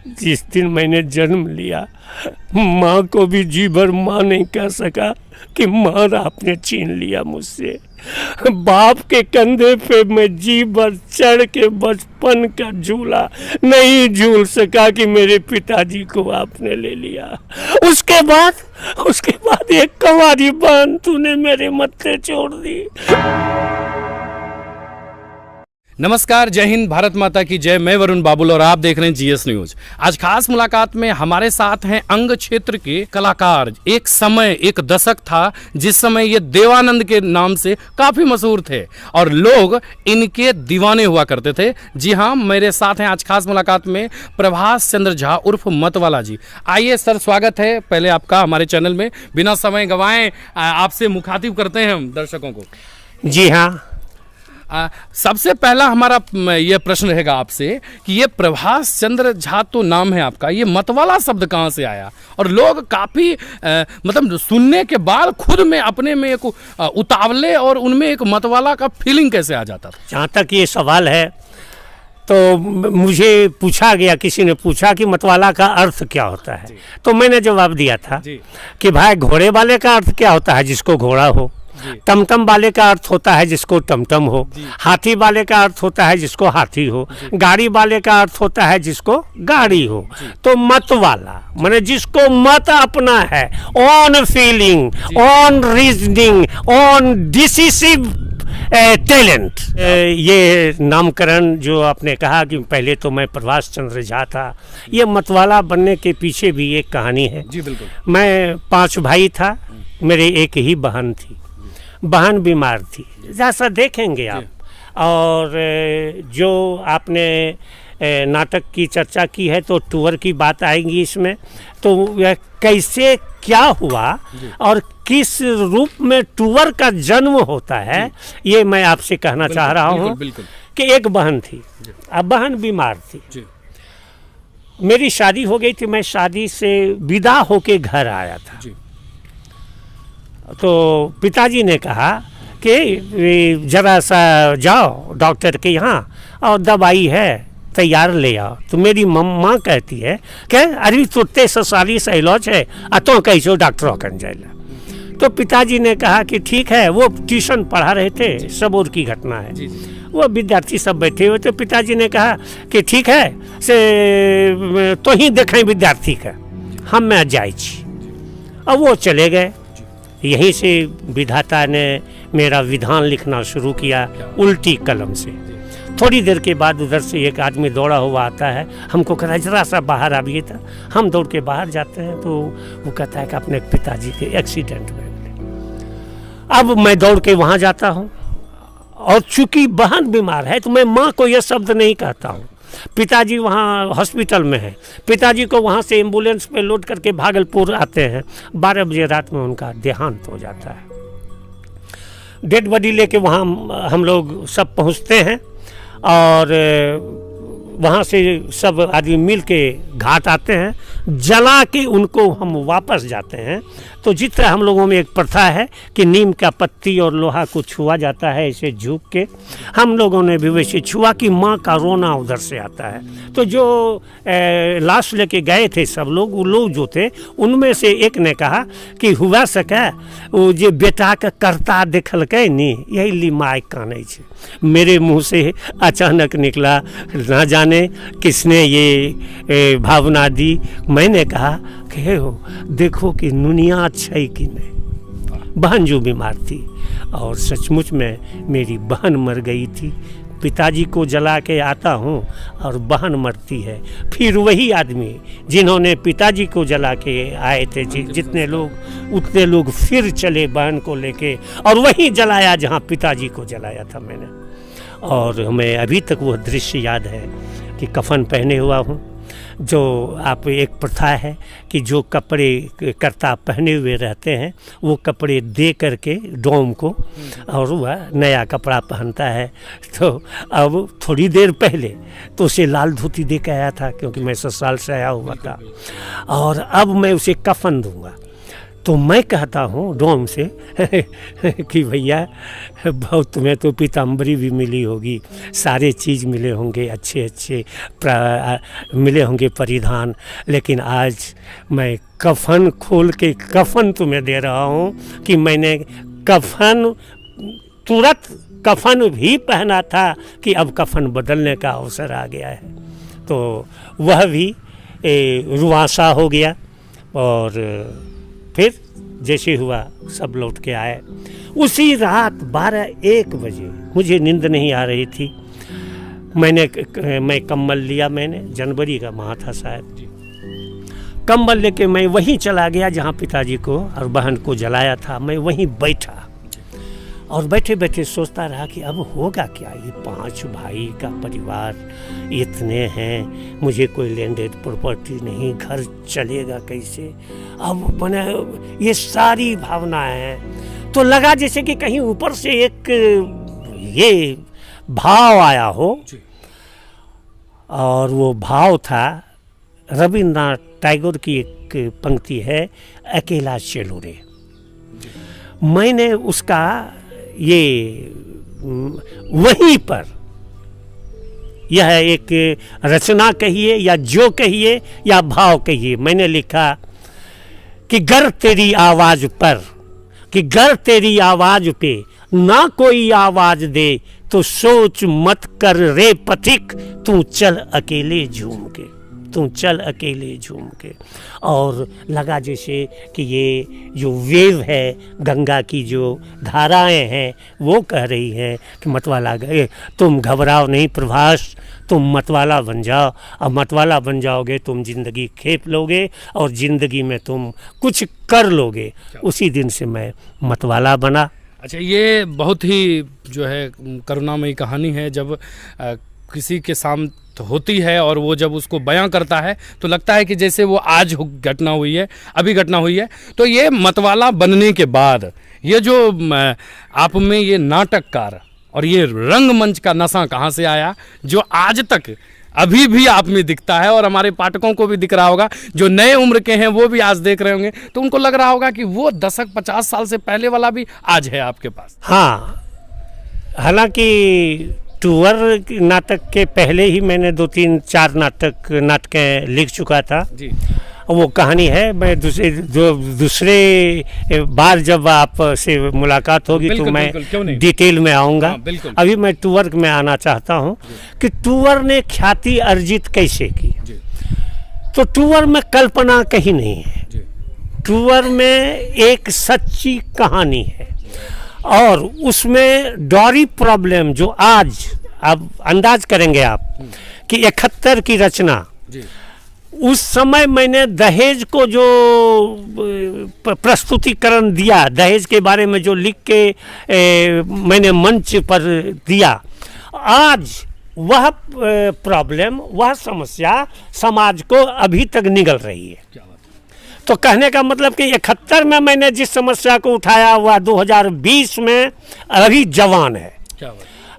जिस दिन मैंने जन्म लिया, माँ को भी जी भर माँ नहीं कह सका कि माँ आपने छीन लिया मुझसे। बाप के कंधे पे मैं जी भर चढ़ के बचपन का झूला नहीं झूल सका कि मेरे पिताजी को आपने ले लिया। उसके बाद एक कंवारी बहन तूने मेरे मत्थे छोड़ दी। नमस्कार, जय हिंद, भारत माता की जय। मैं वरुण बाबुल और आप देख रहे हैं जीएस न्यूज। आज खास मुलाकात में हमारे साथ हैं अंग क्षेत्र के कलाकार। एक समय, एक दशक था जिस समय ये देवानंद के नाम से काफी मशहूर थे और लोग इनके दीवाने हुआ करते थे। जी हाँ, मेरे साथ हैं आज खास मुलाकात में प्रभास चंद्र झा उर्फ मतवाला जी। आइए सर, स्वागत है पहले आपका हमारे चैनल में। बिना समय गंवाए आपसे मुखातिब करते हैं हम दर्शकों को। जी हाँ, सबसे पहला हमारा ये प्रश्न रहेगा आपसे कि ये प्रभास चंद्र झा तो नाम है आपका, ये मतवाला शब्द कहाँ से आया? और लोग काफ़ी मतलब सुनने के बाद खुद में अपने में एक उतावले और उनमें एक मतवाला का फीलिंग कैसे आ जाता था? जहाँ तक ये सवाल है तो मुझे पूछा गया, किसी ने पूछा कि मतवाला का अर्थ क्या होता है, तो मैंने जवाब दिया था कि भाई घोड़े वाले का अर्थ क्या होता है? जिसको घोड़ा हो। टमटम वाले का अर्थ होता है जिसको टमटम हो। हाथी वाले का अर्थ होता है जिसको हाथी हो। गाड़ी वाले का अर्थ होता है जिसको गाड़ी हो। तो मत वाला माने जिसको मत अपना है, on feeling, on reasoning, on decisive talent. ये नामकरण जो आपने कहा कि पहले तो मैं प्रभास चंद्र झा था, ये मतवाला बनने के पीछे भी एक कहानी है। जी बिल्कुल। मैं 5 भाई था, मेरे एक ही बहन थी। बहन बीमार थी, जैसा देखेंगे आप। और जो आपने नाटक की चर्चा की है तो टूर की बात आएगी इसमें। तो यह कैसे क्या हुआ और किस रूप में टूर का जन्म होता है, ये मैं आपसे कहना चाह रहा हूँ कि एक बहन थी, अब बहन बीमार थी। मेरी शादी हो गई थी, मैं शादी से विदा होके घर आया था। तो पिताजी ने कहा कि जरा सा जाओ डॉक्टर के यहाँ और दवाई है तैयार ले आओ। तो मेरी मम्मा कहती है कि अरे तुत्ते ससाली सैलॉज है तो कैसो डॉक्टर कन जाएगा। तो पिताजी ने कहा कि ठीक है। वो ट्यूशन पढ़ा रहे थे, सबूर की घटना है। वो विद्यार्थी सब बैठे हुए। तो पिताजी ने कहा कि ठीक है से तो ही देखें विद्यार्थी का, हम मैं जाए। अब वो चले गए। यहीं से विधाता ने मेरा विधान लिखना शुरू किया उल्टी कलम से। थोड़ी देर के बाद उधर से एक आदमी दौड़ा हुआ आता है, हमको कहता है जरा सा बाहर आइए था। हम दौड़ के बाहर जाते हैं तो वो कहता है कि अपने पिताजी के एक्सीडेंट में। अब मैं दौड़ के वहाँ जाता हूँ और चूंकि बहन बीमार है तो मैं माँ को यह शब्द नहीं कहता हूँ। पिताजी वहाँ हॉस्पिटल में है, पिताजी को वहाँ से एम्बुलेंस पे लोड करके भागलपुर आते हैं। 12 बजे रात में उनका देहांत हो जाता है। डेड बॉडी लेके वहाँ हम लोग सब पहुँचते हैं और वहाँ से सब आदमी मिल के घाट आते हैं, जला के उनको हम वापस जाते हैं। तो जिस तरह हम लोगों में एक प्रथा है कि नीम का पत्ती और लोहा को छुआ जाता है ऐसे झुक के, हम लोगों ने भी वैसे छुआ कि माँ का रोना उधर से आता है। तो जो लाश लेके गए थे सब लोग, वो लोग जो थे उनमें से एक ने कहा कि हुआ सके वो जो बेटा का करता देखल के नी यही ली माय काने छे। मेरे मुँह से अचानक निकला, ना जाने किसने ये भावना दी। मैंने कहा कि हो देखो कि नुनिया छै कि नहीं। बहन जो बीमार थी और सचमुच में मेरी बहन मर गई थी। पिताजी को जला के आता हूँ और बहन मरती है। फिर वही आदमी जिन्होंने पिताजी को जला के आए थे, जितने लोग उतने लोग फिर चले बहन को लेके और वहीं जलाया जहाँ पिताजी को जलाया था मैंने। और हमें अभी तक वो दृश्य याद है कि कफन पहने हुआ हूँ। जो आप एक प्रथा है कि जो कपड़े कर्ता पहने हुए रहते हैं वो कपड़े दे करके डोम को और वह नया कपड़ा पहनता है। तो अब थोड़ी देर पहले तो उसे लाल धोती दे के आया था क्योंकि मैं ससुराल से आया हुआ था, और अब मैं उसे कफन दूंगा। तो मैं कहता हूँ डोम से कि भैया बहुत तुम्हें तो पीताम्बरी भी मिली होगी, सारे चीज़ मिले होंगे, अच्छे अच्छे मिले होंगे परिधान, लेकिन आज मैं कफन खोल के कफन तुम्हें दे रहा हूँ कि मैंने कफन तुरंत कफन भी पहना था कि अब कफन बदलने का अवसर आ गया है। तो वह भी रुआसा हो गया और फिर जैसे हुआ सब लौट के आए। उसी रात 12-1 बजे मुझे नींद नहीं आ रही थी, मैं कंबल लिया, मैंने जनवरी का माह था शायद, कंबल लेके मैं वहीं चला गया जहाँ पिताजी को और बहन को जलाया था। मैं वहीं बैठा और बैठे बैठे सोचता रहा कि अब होगा क्या, ये 5 भाई का परिवार इतने हैं, मुझे कोई लैंडेड प्रॉपर्टी नहीं, घर चलेगा कैसे, अब बने ये सारी भावनाएं हैं। तो लगा जैसे कि कहीं ऊपर से एक ये भाव आया हो, और वो भाव था रविन्द्रनाथ टैगोर की एक पंक्ति है, अकेला चलो रे। मैंने उसका ये वहीं पर, यह एक रचना कहिए या जो कहिए या भाव कहिए, मैंने लिखा कि गर तेरी आवाज पर, कि गर तेरी आवाज पे ना कोई आवाज दे तो सोच मत कर रे पथिक, तू चल अकेले झूम के, तू चल अकेले झूम के। और लगा जैसे कि ये जो वेव है, गंगा की जो धाराएं हैं, वो कह रही हैं कि मतवाला गए, तुम घबराओ नहीं प्रभास, तुम मतवाला बन जाओ, और मतवाला बन जाओगे तुम जिंदगी खेप लोगे और ज़िंदगी में तुम कुछ कर लोगे। उसी दिन से मैं मतवाला बना। अच्छा, ये बहुत ही जो है करुणामयी कहानी है। जब किसी के सामने होती है और वो जब उसको बयां करता है तो लगता है कि जैसे वो आज घटना हुई है, अभी घटना हुई है। तो ये मतवाला बनने के बाद ये जो आप में ये नाटककार और ये रंगमंच का नशा कहाँ से आया, जो आज तक अभी भी आप में दिखता है और हमारे पाठकों को भी दिख रहा होगा, जो नए उम्र के हैं वो भी आज देख रहे होंगे, तो उनको लग रहा होगा कि वो दशक 50 साल से पहले वाला भी आज है आपके पास। हाँ, हालांकि टूअर नाटक के पहले ही मैंने 2-3-4 नाटकें लिख चुका था जी। वो कहानी है। मैं दूसरे बार जब आप से मुलाकात होगी तो मैं डिटेल में आऊँगा। हाँ, अभी मैं टूअर में आना चाहता हूँ कि टूअर ने ख्याति अर्जित कैसे की। तो टूअर में कल्पना कहीं नहीं है, टूअर में एक सच्ची कहानी है और उसमें डॉरी प्रॉब्लम जो आज आप अंदाज करेंगे आप कि 71 की रचना, उस समय मैंने दहेज को जो प्रस्तुतिकरण दिया, दहेज के बारे में जो लिख के मैंने मंच पर दिया, आज वह प्रॉब्लम, वह समस्या समाज को अभी तक निगल रही है। तो कहने का मतलब कि 71 में मैंने जिस समस्या को उठाया वह 2020 में अभी जवान है।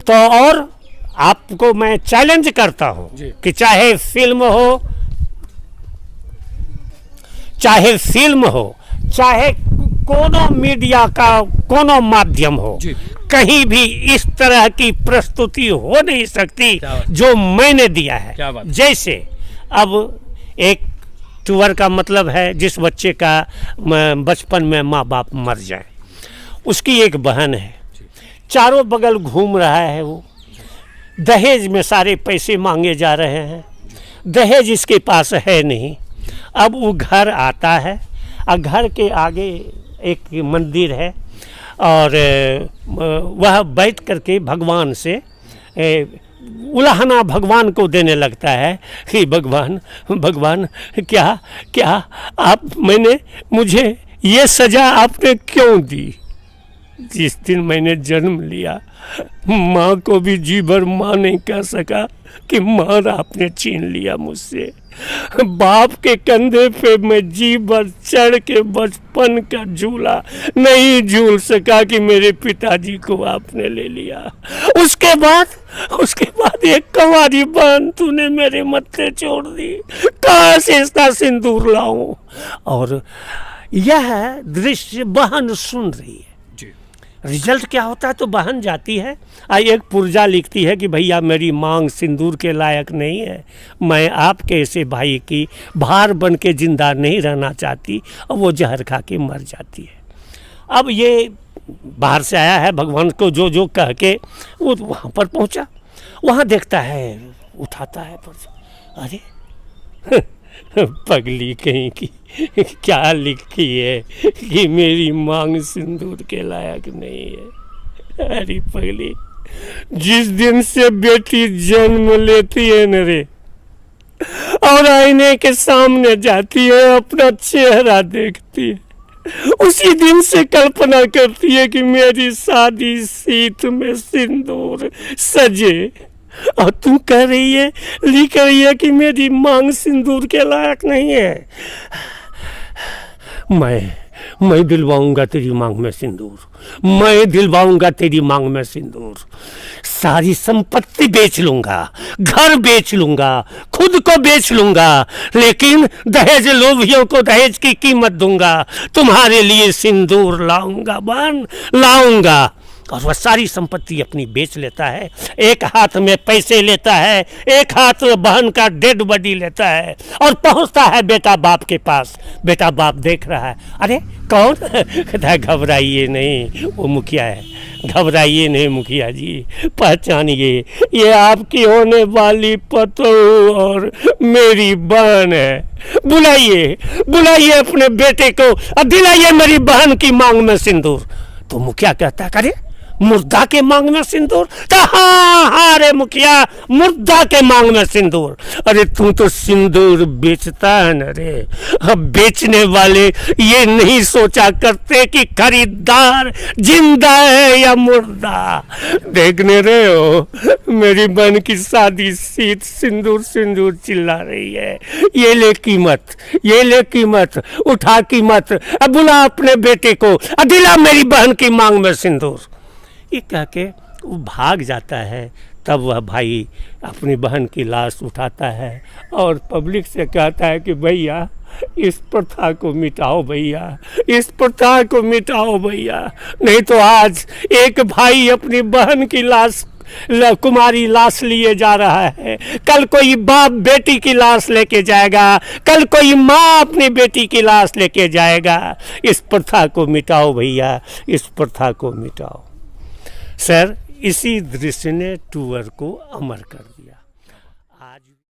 तो और आपको मैं चैलेंज करता हूं कि चाहे फिल्म हो, चाहे कोनो मीडिया का कोनो माध्यम हो, कहीं भी इस तरह की प्रस्तुति हो नहीं सकती जो मैंने दिया है। जैसे अब एक टूअर का मतलब है जिस बच्चे का बचपन में माँ बाप मर जाए, उसकी एक बहन है, चारों बगल घूम रहा है, वो दहेज में सारे पैसे मांगे जा रहे हैं, दहेज इसके पास है नहीं। अब वो घर आता है और घर के आगे एक मंदिर है और वह बैठ करके भगवान से उलाहना भगवान को देने लगता है कि भगवान क्या आप मुझे ये सज़ा आपने क्यों दी। जिस दिन मैंने जन्म लिया माँ को भी जी भर माँ नहीं कह सका कि माँ आपने छीन लिया मुझसे। बाप के कंधे पे मैं जी भर चढ़ के बचपन का झूला नहीं झूल सका कि मेरे पिताजी को आपने ले लिया। उसके बाद एक कंवारी बहन तूने मेरे मत्थे छोड़ दी, कहाँ से इसका सिंदूर लाऊं। और यह दृश्य बहन सुन रही है। जी। रिजल्ट क्या होता है? तो बहन जाती है, एक पुर्जा लिखती है कि भैया मेरी मांग सिंदूर के लायक नहीं है, मैं आपके ऐसे भाई की भार बन के जिंदा नहीं रहना चाहती, और वो जहर खा के मर जाती है। अब ये बाहर से आया है, भगवान को जो जो कह के वो वहाँ पर पहुँचा, वहाँ देखता है, उठाता है पुर्जा, अरे पगली कहीं की क्या लिखी है कि मेरी मांग सिंदूर के लायक नहीं है। अरे पगली, जिस दिन से बेटी जन्म लेती है न रे, और आईने के सामने जाती है, अपना चेहरा देखती है, उसी दिन से कल्पना करती है कि मेरी शादी सीत में सिंदूर सजे, और तू कह रही है, लिख रही है कि मेरी मांग सिंदूर के लायक नहीं है। मैं दिलवाऊंगा तेरी मांग में सिंदूर, मैं दिलवाऊंगा तेरी मांग में सिंदूर। सारी संपत्ति बेच लूंगा, घर बेच लूंगा, खुद को बेच लूंगा, लेकिन दहेज लोभियों को दहेज की कीमत दूंगा, तुम्हारे लिए सिंदूर लाऊंगा बहन, लाऊंगा। और वह सारी संपत्ति अपनी बेच लेता है, एक हाथ में पैसे लेता है, एक हाथ में बहन का डेड बॉडी लेता है, और पहुंचता है बेटा बाप के पास। बेटा बाप देख रहा है, अरे कौन? कहता है घबराइए नहीं, वो मुखिया है। घबराइए नहीं मुखिया जी, पहचानिए, ये आपकी होने वाली पतोह और मेरी बहन है। बुलाइए बुलाइए अपने बेटे को और दिलाइए मेरी बहन की मांग में सिंदूर। तो मुखिया कहता है, अरे मुर्दा के मांग में सिंदूर? तो हाँ रे मुखिया, मुर्दा के मांग में सिंदूर। अरे तू तो सिंदूर बेचता है न रे। अब बेचने वाले ये नहीं सोचा करते कि खरीदार जिंदा है या मुर्दा। देखने रहे हो, मेरी बहन की शादी सीत सिंदूर सिंदूर चिल्ला रही है। ये ले कीमत, ये ले कीमत, उठा कीमत, अब बुला अपने बेटे को, दिला मेरी बहन की मांग में सिंदूर। ये कह के वो भाग जाता है। तब वह भाई अपनी बहन की लाश उठाता है और पब्लिक से कहता है कि भैया इस प्रथा को मिटाओ भैया, इस प्रथा को मिटाओ भैया, नहीं तो आज एक भाई अपनी बहन की लाश, कुमारी लाश लिए जा रहा है, कल कोई बाप बेटी की लाश लेके जाएगा, कल कोई माँ अपनी बेटी की लाश लेके जाएगा। इस प्रथा को मिटाओ भैया, इस प्रथा को मिटाओ। सर, इसी दृश्य ने टूर को अमर कर दिया।